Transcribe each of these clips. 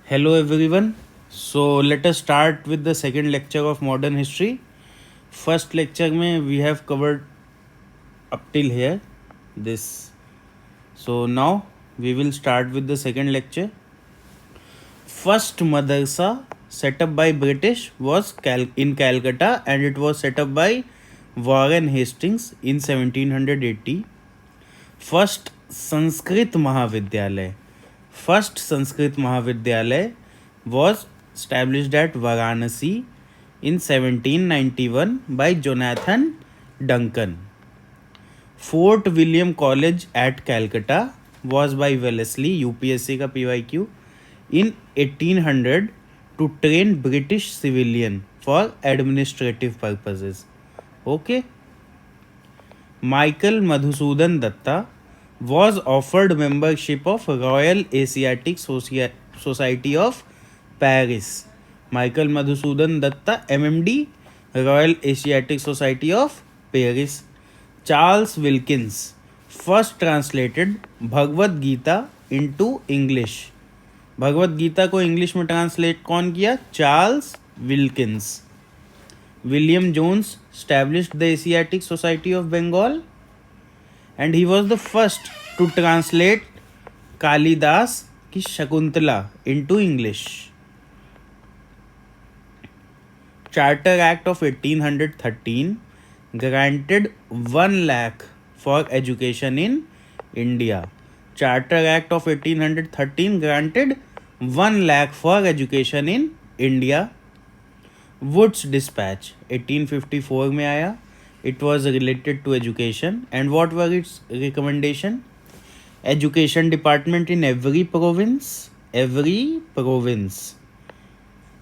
Hello everyone. So let us start with the second lecture of modern history. First lecture में we have covered up till here this. So now we will start with the second lecture. First madrasa set up by British was in Calcutta, and it was set up by Warren Hastings in 1780. First Sanskrit Mahavidyalay was established at Varanasi in 1791 by Jonathan Duncan. Fort William College at Calcutta was by Wellesley, UPSC का PYQ, in 1800 to train British civilian for administrative purposes. Okay. Michael Madhusudan Datta was offered membership of Royal Asiatic Society of Paris. Michael Madhusudan Datta, MMD, Royal Asiatic Society of Paris. Charles Wilkins first translated Bhagavad Gita into English. Bhagavad Gita को English में translate कौन किया? Charles Wilkins. William Jones established the Asiatic Society of Bengal, and he was the first to translate Kalidas ki Shakuntala into English. Charter Act of 1813 granted 1 lakh for education in India. Charter Act of 1813 granted 1 lakh for education in India. Woods Dispatch 1854 में आया. It was related to education, and what were its recommendation? Education department in every province.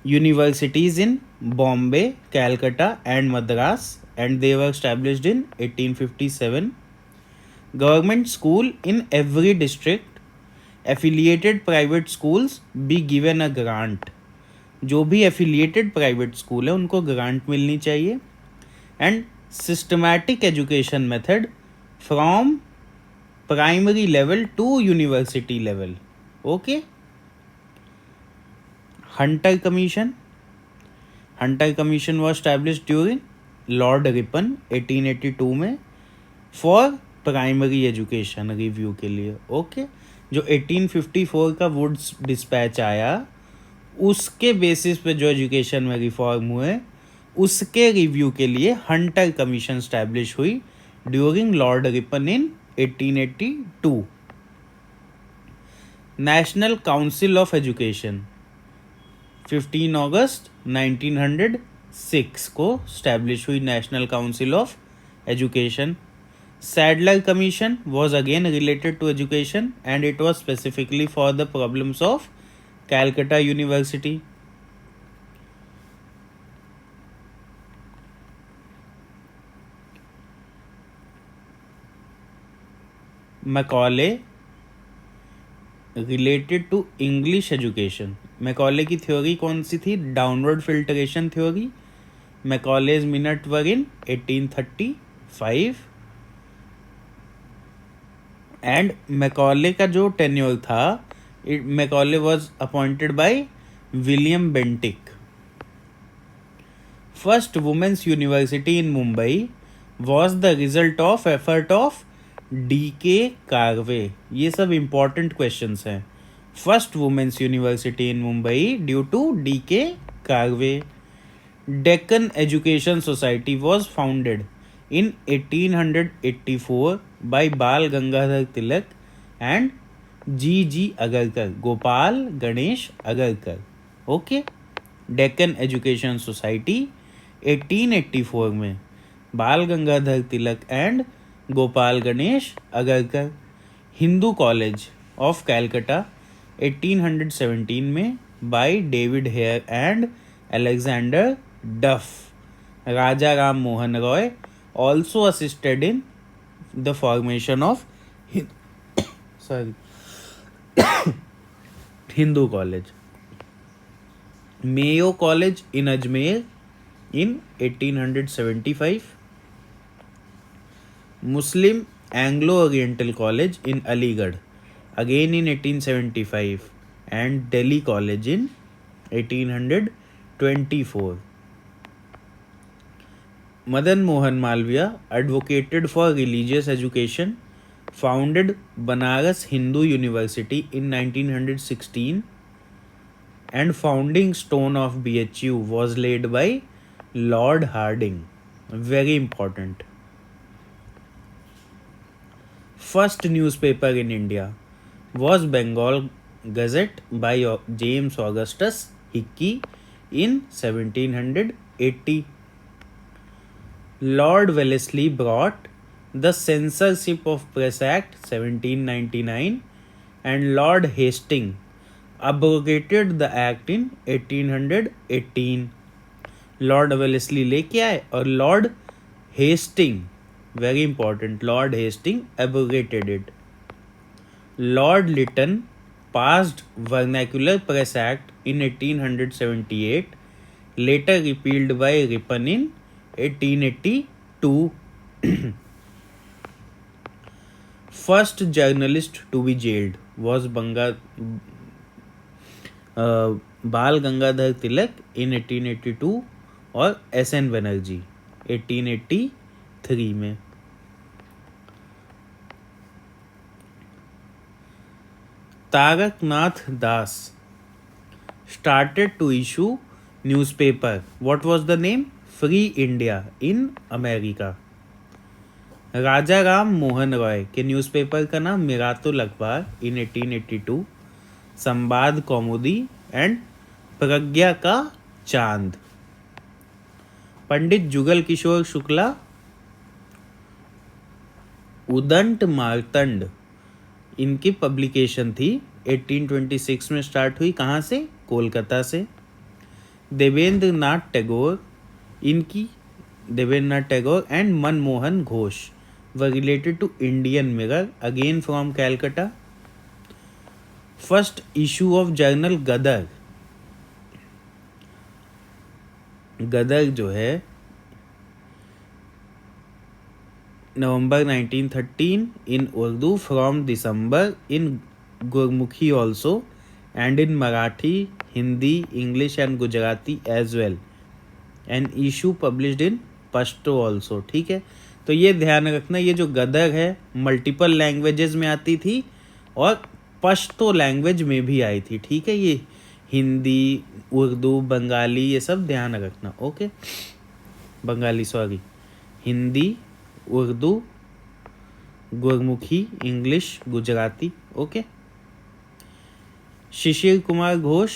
Universities in Bombay, Calcutta and Madras, and they were established in 1857. Government school in every district. Affiliated private schools be given a grant. जो भी affiliated private school है उनको grant मिलनी चाहिए. And systematic education method from primary level to university level. Okay. Hunter Commission was established during Lord Ripon 1882 में for primary education review के लिए. Okay. जो 1854 का वुड्स डिस्पैच आया उसके बेसिस पे जो एजुकेशन में रिफॉर्म हुए उसके रिव्यू के लिए हंटर कमीशन स्टैब्लिश हुई during Lord Ripon in 1882. National council of education 15 अगस्त 1906 को स्टैब्लिश हुई national council of education. Sadler commission was again related to education, and it was specifically for the problems of Calcutta University. Macaulay related to English education. Macaulay की theory कौन सी थी? Downward filtration theory. Macaulay's minute were in 1835, and Macaulay का जो tenure था, Macaulay was appointed by William Bentinck. First women's university in Mumbai was the result of effort of D.K. Karve. ये सब important questions हैं. First women's university in Mumbai due to D.K. Karve. Deccan Education Society was founded in 1884 by Bal Gangadhar Tilak and G. Agarkar, Gopal Ganesh Agarkar. Okay. Deccan Education Society 1884 में Bal Gangadhar Tilak and Gopal Ganesh Agarkar. Hindu College of Calcutta 1817 में by David Hare and Alexander Duff. Raja Ram Mohan Roy also assisted in the formation of Hindu College. Mayo College in Ajmer in 1875. Muslim Anglo-Oriental College in Aligarh again in 1875. and Delhi College in 1824. Madan Mohan Malviya advocated for religious education, founded Banaras Hindu University in 1916, and founding stone of BHU was laid by Lord Harding. Very important. First newspaper in India was Bengal Gazette by James Augustus Hickey in 1780. Lord Wellesley brought the Censorship of Press Act 1799 and Lord Hastings abrogated the act in 1818. Lord Wellesley लेके आए और Lord Hasting, very important, Lord Hasting abrogated it. Lord Lytton passed Vernacular Press Act in 1878, later repealed by Ripon in 1882. First journalist to be jailed was बाल गंगाधर तिलक in 1882 और SN Banerjee 1883 में. Taraknath Das started to issue newspaper. What was the name? Free India in America. राजा राम मोहन रॉय के newspaper का नाम मिरातुल अखबार in 1882, संवाद कौमुदी and प्रज्ञा का चांद. पंडित जुगल किशोर शुक्ला उदंत मार्तंड, इनकी पब्लिकेशन थी 1826 में स्टार्ट हुई. कहाँ से? कोलकाता से. Devendra Nath Tagore and Manmohan Ghosh were related to Indian Mirror, again from Calcutta. First issue of journal गदर जो है November 1913 in Urdu, from December in Gurmukhi also, and in Marathi, Hindi, English and Gujarati as well. An issue published in Pashto also. ठीक है, तो ये ध्यान रखना, ये जो गदर है मल्टीपल लैंग्वेजेस में आती थी और पश्तो लैंग्वेज में भी आई थी. ठीक है, ये हिंदी, उर्दू, बंगाली, ये सब ध्यान रखना. Okay, Bengali sorry, Hindi, Urdu, Gurmukhi, English, Gujarati. Okay. Shishir Kumar Ghosh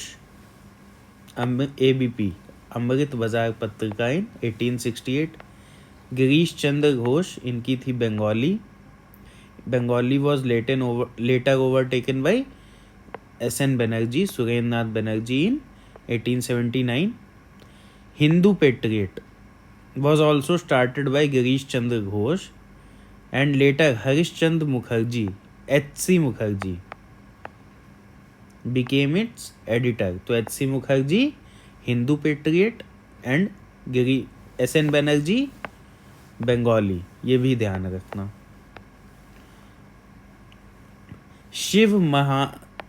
ABP Amrita Bazar Patrika in 1868. Girish Chandra Ghosh, इनकी थी Bengali was later overtaken by SN Banerjee, Surendra Nath Banerjee in 1879. Hindu Patriot was also started by Girish Chandra Ghosh and later Harish Chandra Mukherjee, HC Mukherjee became its editor. तो HC Mukherjee Hindu patriot and SN Banerjee Bengali, ये भी ध्यान रखना. शिव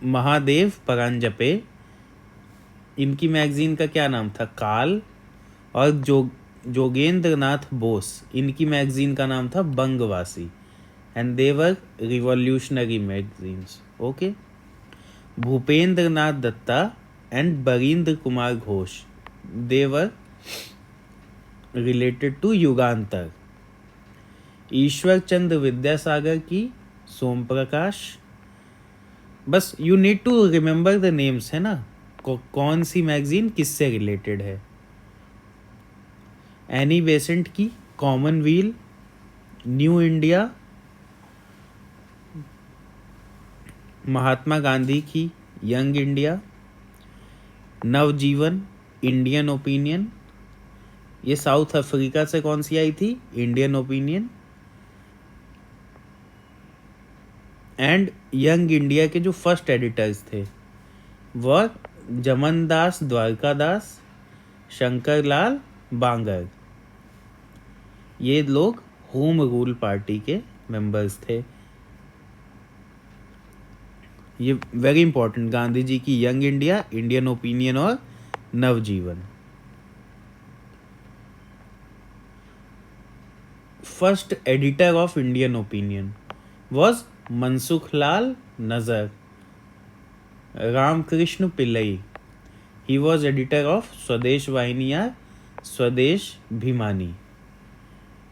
महादेव परांजपे, इनकी magazine का क्या नाम था? काल. और जोगेंद्र नाथ बोस, इनकी मैगजीन का नाम था Bangabasi. And they were revolutionary magazines. Okay. Bhupendra Nath Datta and Barindra Kumar Ghosh, they were related to Jugantar. Ishwar Chandra Vidyasagar की सोम प्रकाश. बस you need to remember the names, है ना, कौन सी मैगजीन किससे रिलेटेड है. एनी बेसेंट की Commonwealth, New India. Mahatma Gandhi की Young India. Navajivan, Indian Opinion. ये साउथ अफ्रीका से कौन सी आई थी? Indian Opinion. And young India के जो फर्स्ट एडिटर्स थे वह जमनदास द्वारकादास, शंकर लाल बांगर. ये लोग होम रूल पार्टी के मेंबर्स थे. ये वेरी इंपॉर्टेंट, गांधी जी की यंग इंडिया, इंडियन ओपिनियन और Navajivan. First editor of Indian Opinion was Mansukh Lal Nazar Ramakrishna Pillai. He was editor of Swadesh Vahini या स्वदेश भिमानी,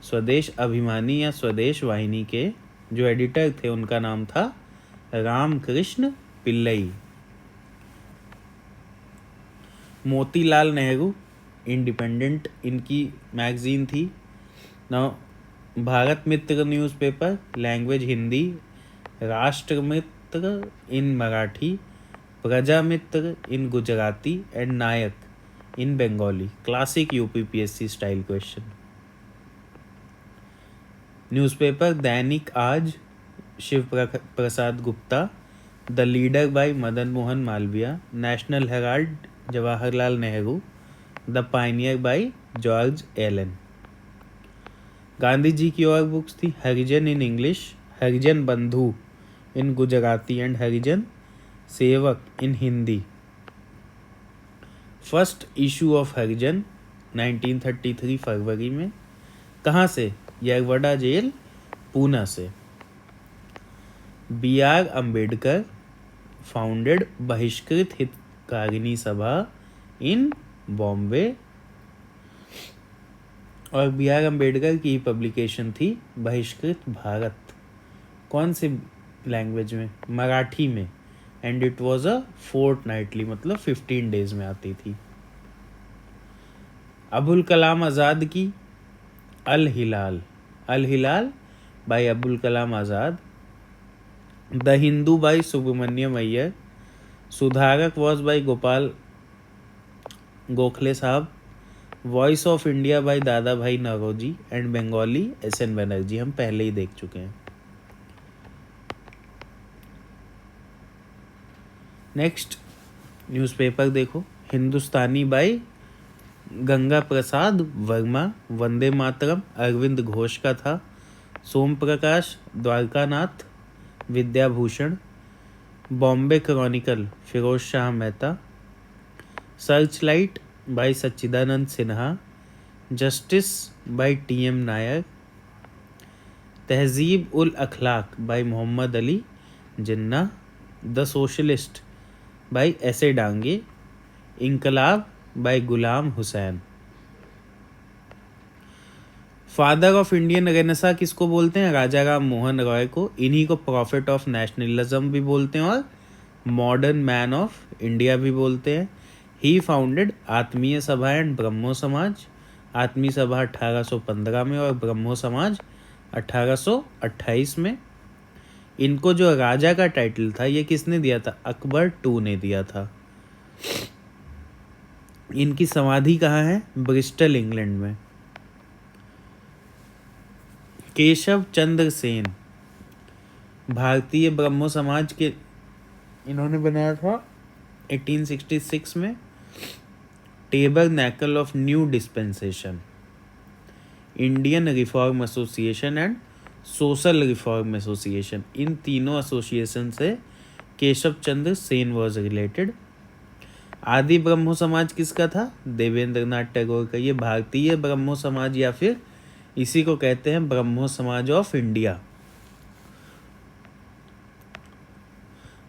स्वदेश अभिमानी या स्वदेश वाहिनी के जो एडिटर थे उनका नाम था रामकृष्ण पिल्लई। मोतीलाल नेहरू, इंडिपेंडेंट इनकी मैगजीन थी। Now Bharat Mitra newspaper, language Hindi, Rashtra Mitra in Marathi, Praja Mitra in Gujarati and Nayak in Bengali. Classic UPPSC style question. Newspaper Dainik Aaj, Shiv Prasad Gupta, the Leader by Madan Mohan Malviya, National Herald Jawaharlal Nehru, the Pioneer by George Allen. Gandhi ji की और बुक्स थी हरिजन इन इंग्लिश, हरिजन बंधु इन Gujarati and Harijan Sevak in Hindi. First issue of हरिजन 1933 फरवरी में। कहाँ से? Yerwada jail, Poona से। B R Ambedkar founded बहिष्कृत हितकारिणी सभा इन बॉम्बे, और बी आर अम्बेडकर की पब्लिकेशन थी बहिष्कृत भारत। कौन से लैंग्वेज में? मराठी में। And it was a fortnightly, मतलब 15 डेज में आती थी। अबुल कलाम आज़ाद की Al Hilal, Al Hilal by Abul Kalam Azad, the Hindu by Subramania Iyer, Sudharak was bye Gopal Gokhale साहब, voice of India by Dadabhai Naoroji and Bengali S N. Banerjee. हम पहले ही देख चुके हैं। नेक्स्ट न्यूज़पेपर देखो, हिंदुस्तानी बाय गंगा प्रसाद वर्मा, वंदे मातरम अरविंद घोष का था, Som Prakash Dwarkanath Vidyabhushan, Bombay Chronicle Firoz Shah Mehta, Searchlight by Sachchidananda Sinha, Justice by T M. Nair, Tahzib ul Akhlaq by Mohammad Ali Jinnah, the Socialist by S A. Dange, Inquilab by Ghulam Hussain. Father of Indian renaissance किसको बोलते हैं? राजा राम मोहन रॉय को। इन्हीं को प्रॉफिट ऑफ नेशनलिज्म भी बोलते हैं और मॉडर्न मैन ऑफ इंडिया भी बोलते हैं। ही फाउंडेड आत्मीय सभा एंड ब्रह्मो समाज, आत्मीय सभा 1815 में और ब्रह्मो समाज 1828 में। इनको जो राजा का टाइटल था ये किसने दिया था? अकबर II ने दिया था। इनकी समाधि कहाँ है? ब्रिस्टल इंग्लैंड में। केशव चंद्र सेन भारतीय ब्रह्मो समाज के इन्होंने बनाया था 1866 में Tabernacle of New Dispensation, Indian Reform Association and Social Reform Association. इन तीनों एसोसिएशन से केशव चंद्र सेन वॉज रिलेटेड। आदि ब्रह्मो समाज किसका था? देवेंद्र नाथ टैगोर का। ये भारतीय ब्रह्मो समाज या फिर इसी को कहते हैं ब्रह्मो समाज of India.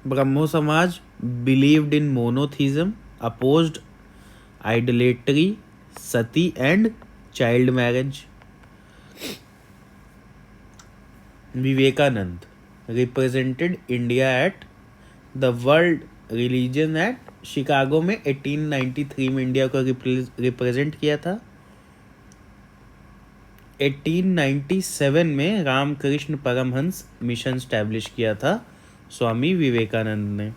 Brahmo Samaj believed in monotheism, opposed idolatry, sati and child marriage. Vivekananda represented India at the world religion at Chicago में 1893 में इंडिया को रिप्रेजेंट किया था। 1897 में रामकृष्ण परमहंस मिशन स्टैब्लिश किया था स्वामी विवेकानंद ने।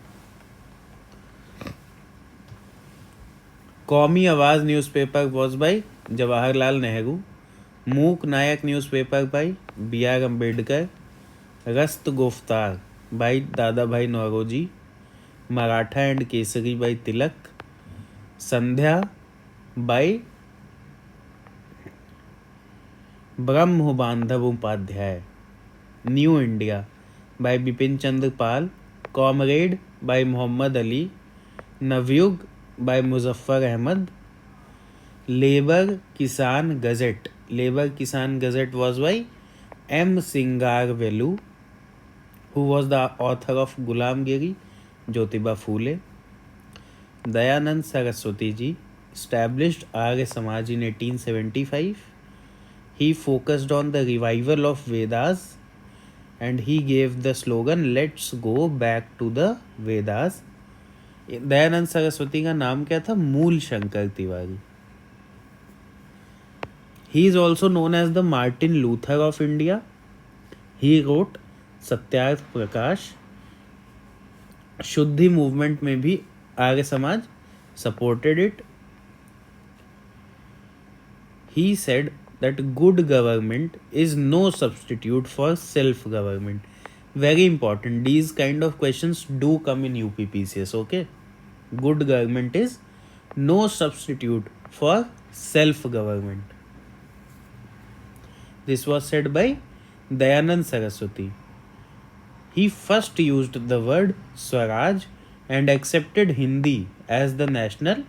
Qaumi Awaz newspaper was by Jawaharlal Nehru, Mook Nayak newspaper by B R Ambedkar, Rast Goftar by Dadabhai Naoroji, Maratha and Kesari by Tilak, Sandhya by Brahma Bandhab Upadhyay, New India by Bipin Chandra Pal, Comrade by Mohammad Ali, Navayug by Muzaffar Ahmad, labour Kisan gazette, labour Kisan gazette was by M. Singarvelu, who was the author of Gulamgiri, Jyotiba Phule. Dayanand Saraswati ji established Arya Samaj in 1875. He focused on the revival of Vedas and he gave the slogan "Let's go back to the Vedas." Dayanand Saraswati का नाम क्या था? मूल Shankar Tiwari. He is also known as the Martin Luther of India. He wrote Satyarth Prakash. शुद्धि movement में भी Arya Samaj supported it. He said that good government is no substitute for self-government. Very important. These kind of questions do come in UPPCS. Okay. Good government is no substitute for self-government. This was said by Dayanand Saraswati. He first used the word Swaraj and accepted Hindi as the national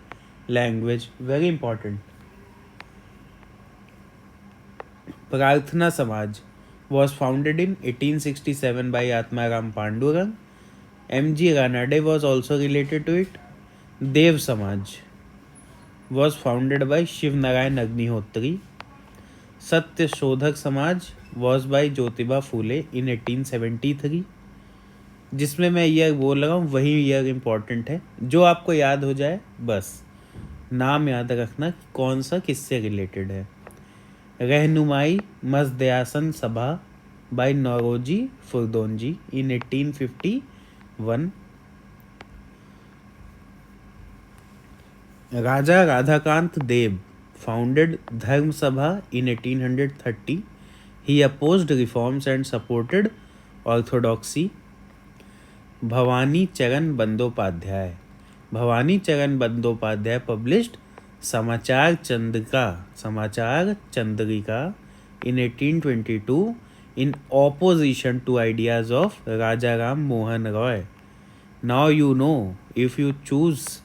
language. Very important. Prarthana Samaj was founded in 1867 by Atmaram Pandurang. M.G. Ranade was also related to it. Dev Samaj was founded by Shiv Narayan Agnihotri. Satya Shodhak Samaj was by Jyotiba Phule in 1873. जिसमें मैं year बोल रहा हूँ वही year important है. जो आपको याद हो जाए बस नाम याद रखना कौन सा किससे रिलेटेड है. रहनुमाई मजदयासन सभा bye Naoroji फुरदोनजी in 1851. Raja Radhakant Dev founded Dharm Sabha in 1830. He opposed reforms and supported orthodoxy. Bhavani Charan Bandyopadhyay. Bhavani Charan Bandyopadhyay published Samachar Chandrika in 1822 in opposition to ideas of Rajaram Mohan Roy. Now you know, if you choose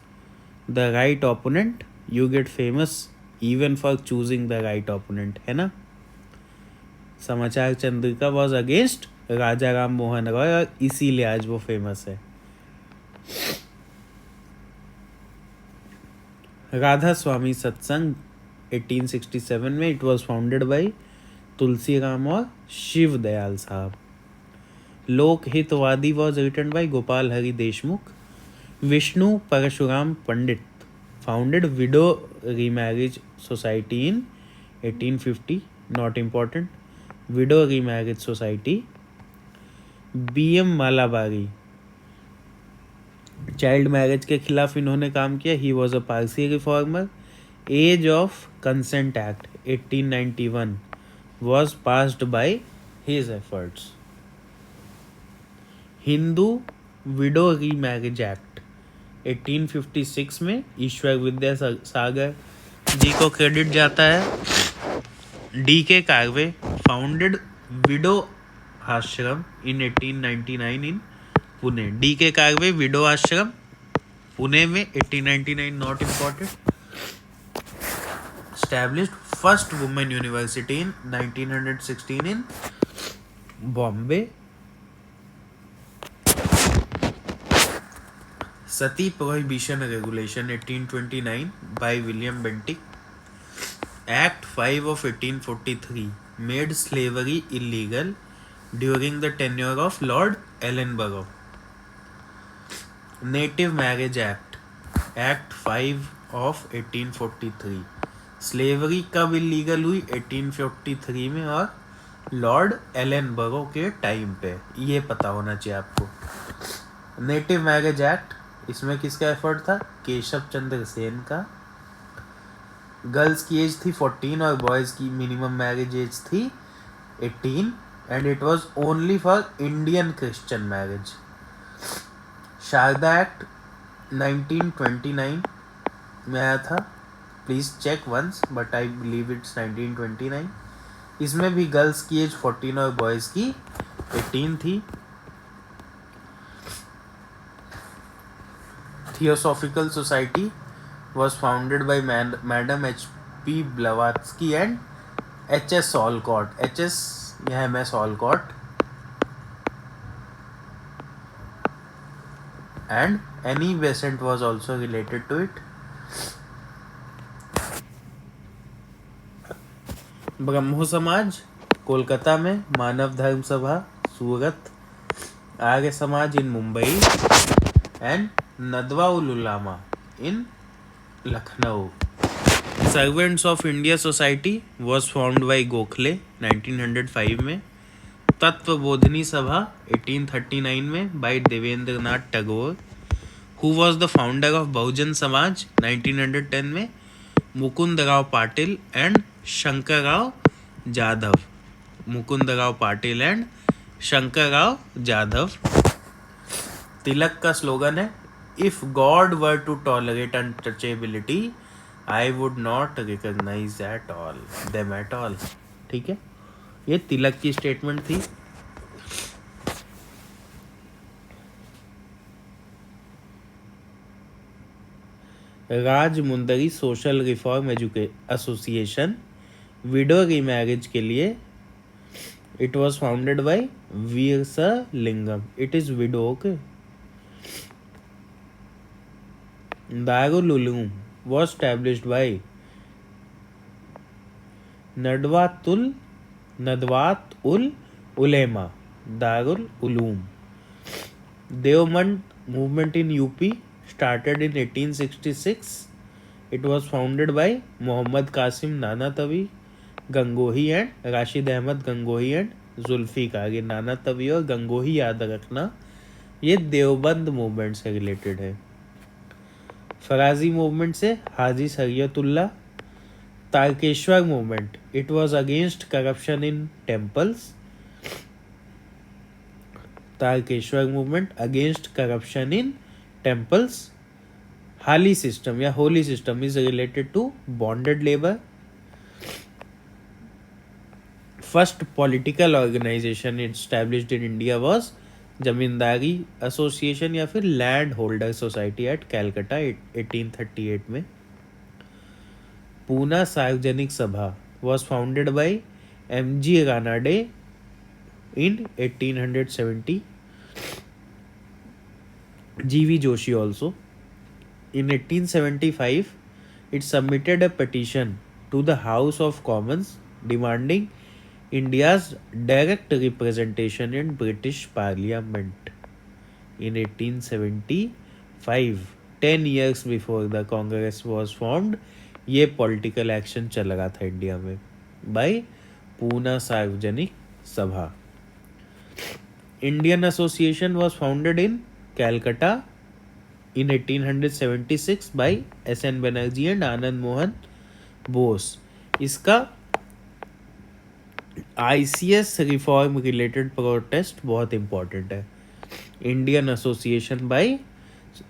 the right opponent, you get famous even for choosing the right opponent, है ना. समाचार Chandrika was against राजा राम मोहन रॉय और इसीलिए आज वो famous है. राधा स्वामी सत्संग 1867 में it was founded by Tulsi Ram और Shiv Dayal Sahab. Lok Hitwadi was written by Gopal Hari Deshmukh. Vishnu Parshuram Pandit founded Widow Remarriage Society in 1850. Not important. Widow Remarriage Society. B.M. Malabari child marriage के खिलाफ इन्होंने काम किया. He was a Parsi reformer. Age of consent act 1891 was passed by his efforts. Hindu widow remarriage act 1856 में ईश्वर विद्यासागर जी को credit जाता है. DK. Karve founded window आश्रम इन 1899 इन पुणे. डी.के. कार्वे विडो आश्रम पुणे में 1899. Not important. established first women university in 1916 in Bombay. Sati Prohibition Regulation 1829 by William Bentinck. Act 5 of 1843 made slavery illegal during the tenure of Lord Ellenborough. Native Marriage Act, Act 5 of 1843. Slavery कब illegal हुई? 1843 में और Lord Ellenborough के time पे. ये पता होना चाहिए आपको. नेटिव मैरिज एक्ट, इसमें किसका एफर्ट था? केशव चंद्र सेन का. गर्ल्स की एज थी 14 और बॉयज़ की मिनिमम मैरिज एज थी 18 and it was only for Indian Christian marriage. Sharda act 1929 में आया था. Please check once but I believe it's 1929. इसमें भी गर्ल्स की एज 14 और बॉयज़ की 18 थी. Theosophical society was founded by Madam H.P. Blavatsky and H.S. Olcott. H.S. या M.S. Olcott and Annie Besant was also related to it. ब्रह्मो समाज कोलकाता में, मानव धर्म सभा Surat, Arya Samaj in Mumbai and Nadwa ul Ulama in Lucknow. Servants of India Society was formed by Gokhale 1905 में. तत्वबोधिनी सभा 1839 में by Devendra Nath Tagore. Who was the founder of Bahujan Samaj 1910 में Mukund Rao Patil and Shankar Rao Jadhav. Mukund Rao Patil and Shankar Rao Jadhav. Tilak का slogan है, if God were to tolerate untouchability I would not recognise at all them at all. ठीक है, ये तिलक की statement थी. Rajahmundry Social Reform Association widow remarriage के लिए it was founded by Veeresalingam. It is widow. Okay. Darul Uloom was established by Nadwat ul Ulema, Darul Uloom. Deoband movement in UP started in 1866. It was founded by Muhammad Qasim Nanatawi Gangohi and Rashid Ahmad Gangohi and Zulfikar. ये नानातवी और गंगोही याद रखना, ये Deoband movement से related है. Faraizi movement से Haji Shariatullah. Tarakeswar movement, it was against corruption in temples. Tarakeswar movement against corruption in temples. Hali system या Holi system is related to bonded labour. First political organisation established in India was Zamindari association या फिर land holder society at Calcutta 1838 में. Poona Sarvajanik Sabha was founded by M.G. Ranade in 1870. G.V. Joshi also. In 1875, it submitted a petition to the House of Commons demanding India's direct representation in British Parliament. In 1875, 10 years before the Congress was formed, ये political action चल रहा था India में by Poona Sarvajanik सभा. Indian Association was founded in Calcutta in 1876 by S.N. Banerjee and Anand Mohan Bose. इसका ICS reform related protest बहुत important है. Indian Association by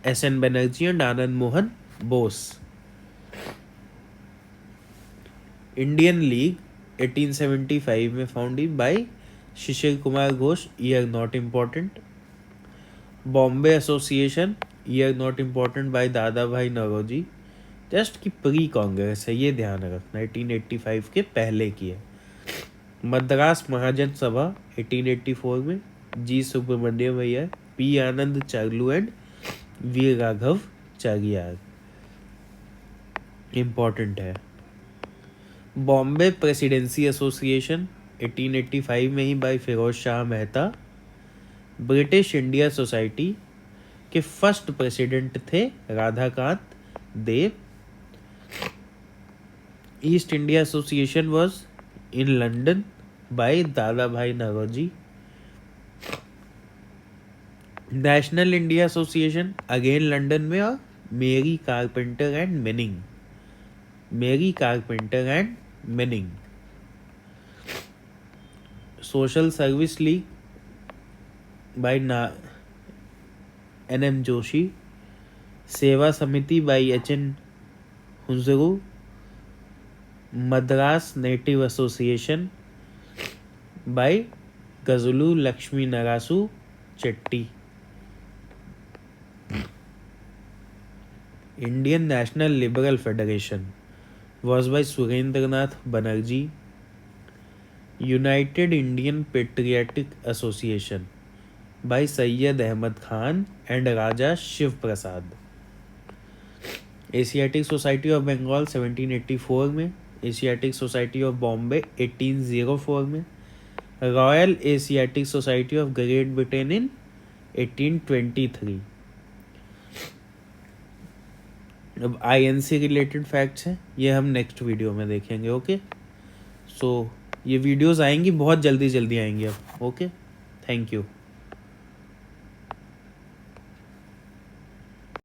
S.N. Banerjee and Anand Mohan Bose. Indian League 1875 में founded by Shishir Kumar Ghosh. Year not important. Bombay Association, year not important, by Dadabhai Naoroji. Just की pre Congress है, ये ध्यान रखना. 1885 के पहले की है. मद्रास महाजन सभा 1884 में G Subramania Iyer, P Ananda Charlu and V Raghava Chariar. Important है. बॉम्बे प्रेसिडेंसी एसोसिएशन 1885 में ही by Firoz Shah Mehta. British India Society के फर्स्ट प्रेसिडेंट थे Radhakant Deb. East India Association was in London by Dada Bhai Naroji. National India Association again London में और Mary Carpenter and Manning. Mary Carpenter and Manning. Social Service League by N.M. Joshi. सेवा समिति by H.N. Hunzuru. Madras Native Association by Gajulu Lakshmi Narasu Chetty. Indian National Liberal Federation was by Surendranath Banerjee. United Indian Patriotic Association by Syed Ahmed Khan and Raja Shiv Prasad. Asiatic Society of Bengal 1784 में. Asiatic Society of Bombay 1804 में. Royal Asiatic Society of Great Britain in 1823. अब INC related facts हैं, ये हम next video में देखेंगे. Okay, सो ये videos आएंगी बहुत जल्दी आएंगी अब. Okay, thank you.